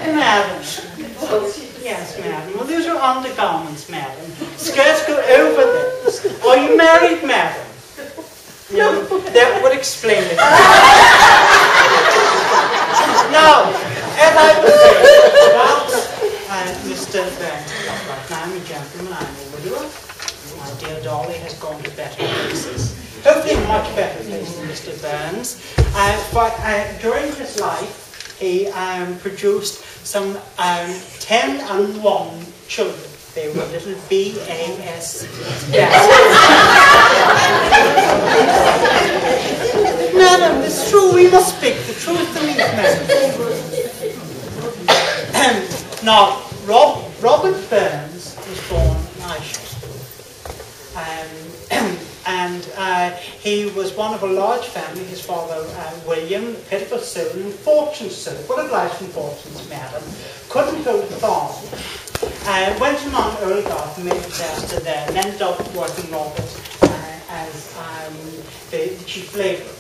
Madam. Yes, madam. Well, these are undergarments, madam. Skirts go over this. Are you married, madam? No, that would explain it. Now, as I was saying, well, Mr. Burns, I'm a gentleman, I'm a widower. My dear Dolly has gone to better places. Hopefully much better places than Mr. Burns. But during his life, he produced some 10 and 1 children. They were little B.A.S. Madam, it's true, we must speak the truth to me, madam. Now, Robert Burns was born in Ireland. And he was one of a large family. His father, William, pitiful soul and fortune soul, full of life and fortunes, madam, couldn't go to the farm. Went among Earlgarth and made a disaster there, and ended up working Robert as the chief labourer.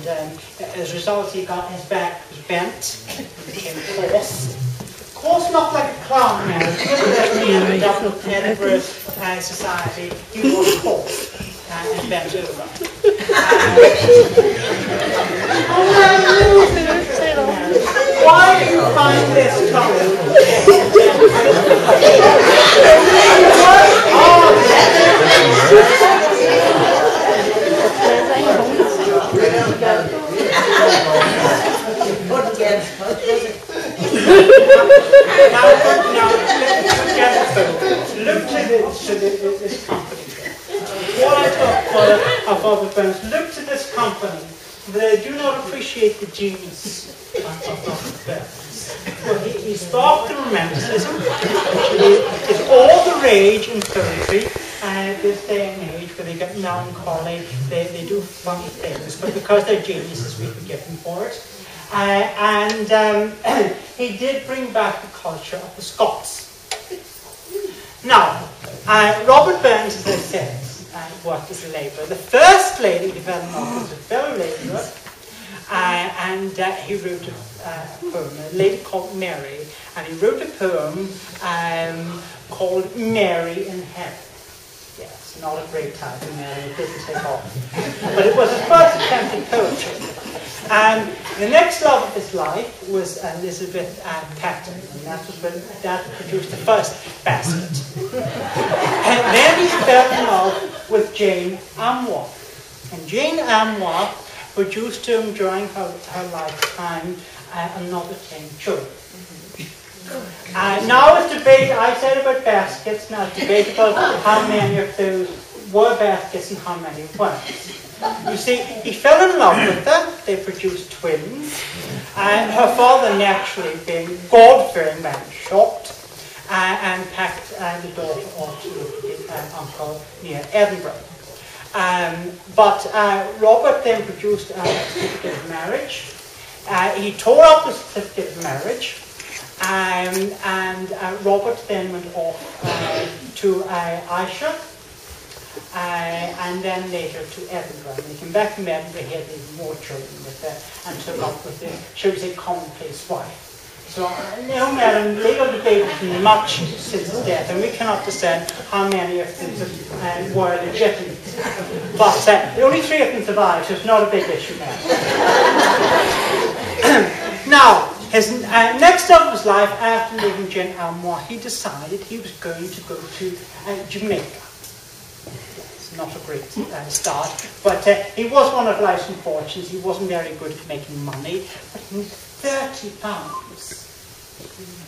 And as a result, his back was bent, and became coarse. Course, not like a clown man. He ended up in Edinburgh society. He was coarse and bent over. Why do you find this trouble? Look to this company. What I talk about Father Burns, look to this company. They do not appreciate the genius of Father Burns. Well, he sparked the romanticism, which is all the rage in poetry this day and age, where they get melancholy, they do funny things, but because they're geniuses, we forgive them for it. He did bring back the culture of the Scots. Now, Robert Burns, as I said, worked as a labourer. The first lady he fell in love with was a fellow labourer, and he wrote a poem, a lady called Mary, and he wrote a poem called Mary in Heaven. Yes, not a great title, Mary, it didn't take off. But it was his first attempt at poetry. The next love of his life was Elizabeth Patton, and that produced the first basket. And then he fell in love with Jane Amoir. And Jane Amoir produced him during her lifetime another 10 children. Now it's debate, I said about baskets, now it's debate about how many of those were baskets and how many weren't. You see, he fell in love with her, they produced twins, and her father, naturally being God-fearing man, shocked, and packed the daughter off to his uncle near Edinburgh. But Robert then produced a certificate of marriage. He tore up the certificate of marriage, and Robert then went off to Ayrshire, and then later to Edinburgh. When he came back from Edinburgh, he had even more children with her, and took up with the, shall we say, commonplace wife. So, no, madam, legal debate has been much since his death, and we cannot discern how many of them were legitimate. But only 3 of them survived, so it's not a big issue now. Now, his next step of his life, after leaving Jane Amoir, he decided he was going to go to Jamaica. It's not a great start, but he was one of life's fortunes. He wasn't very good at making money, but he was £30,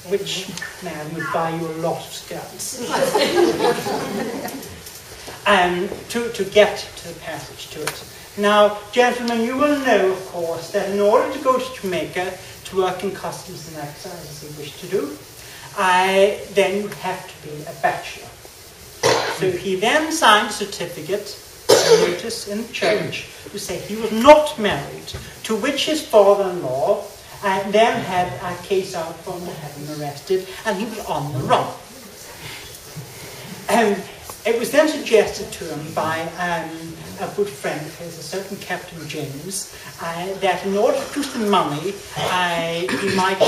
which man would buy you a lot of skirts. To get to the passage to it. Now, gentlemen, you will know, of course, that in order to go to Jamaica to work in customs and excise, as he wished to do, then you have to be a bachelor. So he then signed a certificate, a notice in the church, to say he was not married, to which his father-in-law then had a case out for having arrested, and he was on the run. It was then suggested to him by a good friend of his, a certain Captain James, that in order to produce the money, he might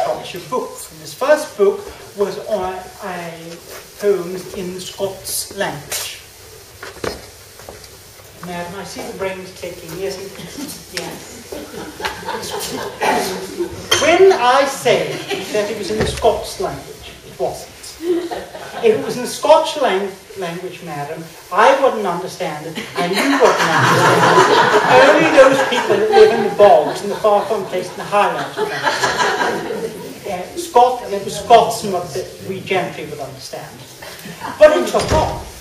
publish a book. And his first book was on poems in Scots language. Madam, I see the brain's ticking. Yes, yes. When I say that it was in the Scots language, it wasn't. If it was in the Scotch language, madam, I wouldn't understand it, and you wouldn't understand it. Only those people that live in the bogs, in the far-flung place in the Highlands would understand. It was Scotsman that we gentry would understand. But it took off.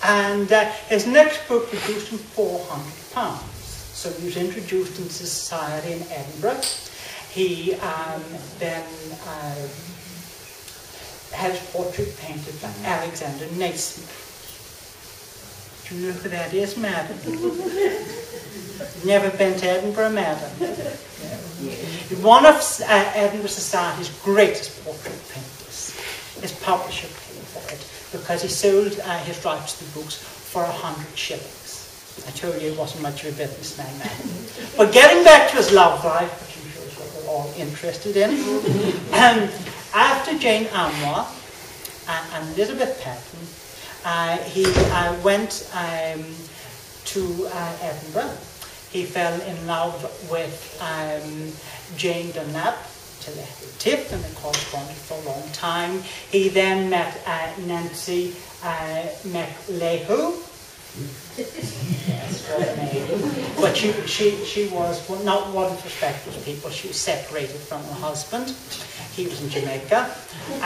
And his next book produced him £400. So he was introduced into society in Edinburgh. He then had his portrait painted by Alexander Naismith. Do you know who that is, madam? Never been to Edinburgh, madam? One of Edinburgh Society's greatest portrait painters. His publisher paid for it because he sold his rights to the books for 100 shillings. I told you he wasn't much of a businessman, madam. But getting back to his love life, which I'm sure is what we're all interested in, after Jane Amoir and Elizabeth Patton, he went to Edinburgh. He fell in love with Jane Dunlap, Tiff, and they corresponded for a long time. He then met Nancy McLeho. Yes, her name. But she was not one of respectable people. She was separated from her husband. He was in Jamaica. He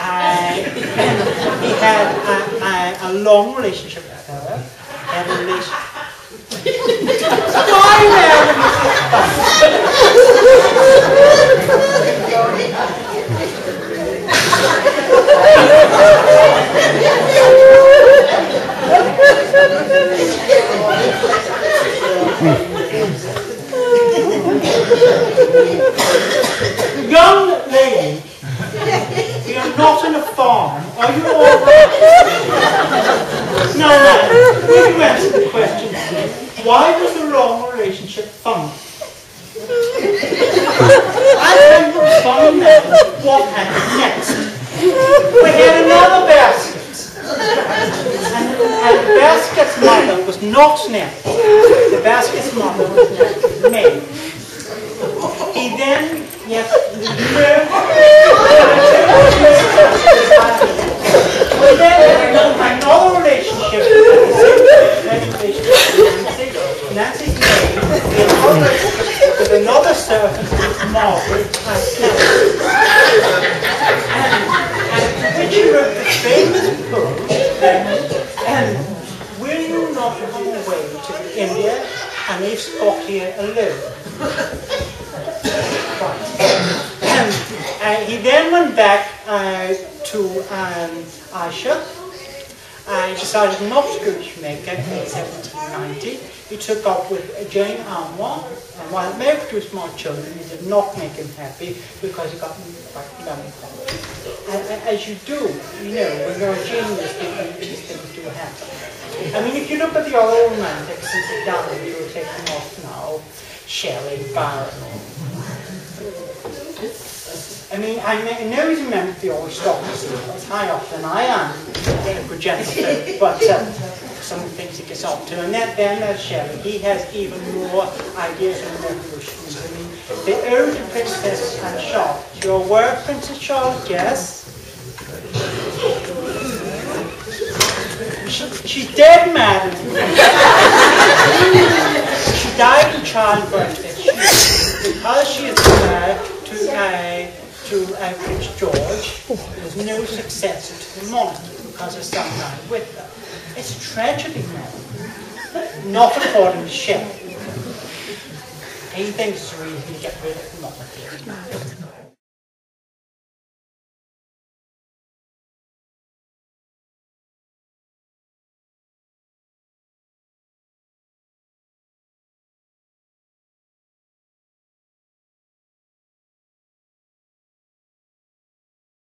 had a long relationship with her. Had a relationship. Why, madam? Young lady, you're not in a farm. Are you all right? No, will you answer the question? Why was the wrong relationship found? I think it was found now. What happened next? We had another basket. And the basket's mother was not Nancy. The basket's mother was Nancy's maid. He then, yes, we then had another relationship with Nancy's maid, with another servant, Margaret, which he wrote the famous poem, Will You Not Come Away to India and Leave Scott Here Alone? He then went back to Ayrshire. He decided not to go to Jamaica in 1790. He took up with Jane Amoir, and while it may have produced more children, it did not make him happy because he got quite melancholy. As you do, you know, when you're a genius, these things do happen. I mean, if you look at the other romantics since the died, you will take them off now, Shelley, Byron. I mean, I know he's a member of the aristocracy, he's high up than I am, a good gentleman, but some of the things he gets up to. And then there's Shelley, he has even more ideas on revolutions. I mean, the Ode to Princess and Charlotte. Your work, Princess Charlotte, yes? She's dead, madam. She died in childbirth. Because she is to Prince George, there was no successor to the monarchy because her son died with her. It's tragedy, madam. Not according to Shelley. He thinks it's a reason to get rid of the monarchy.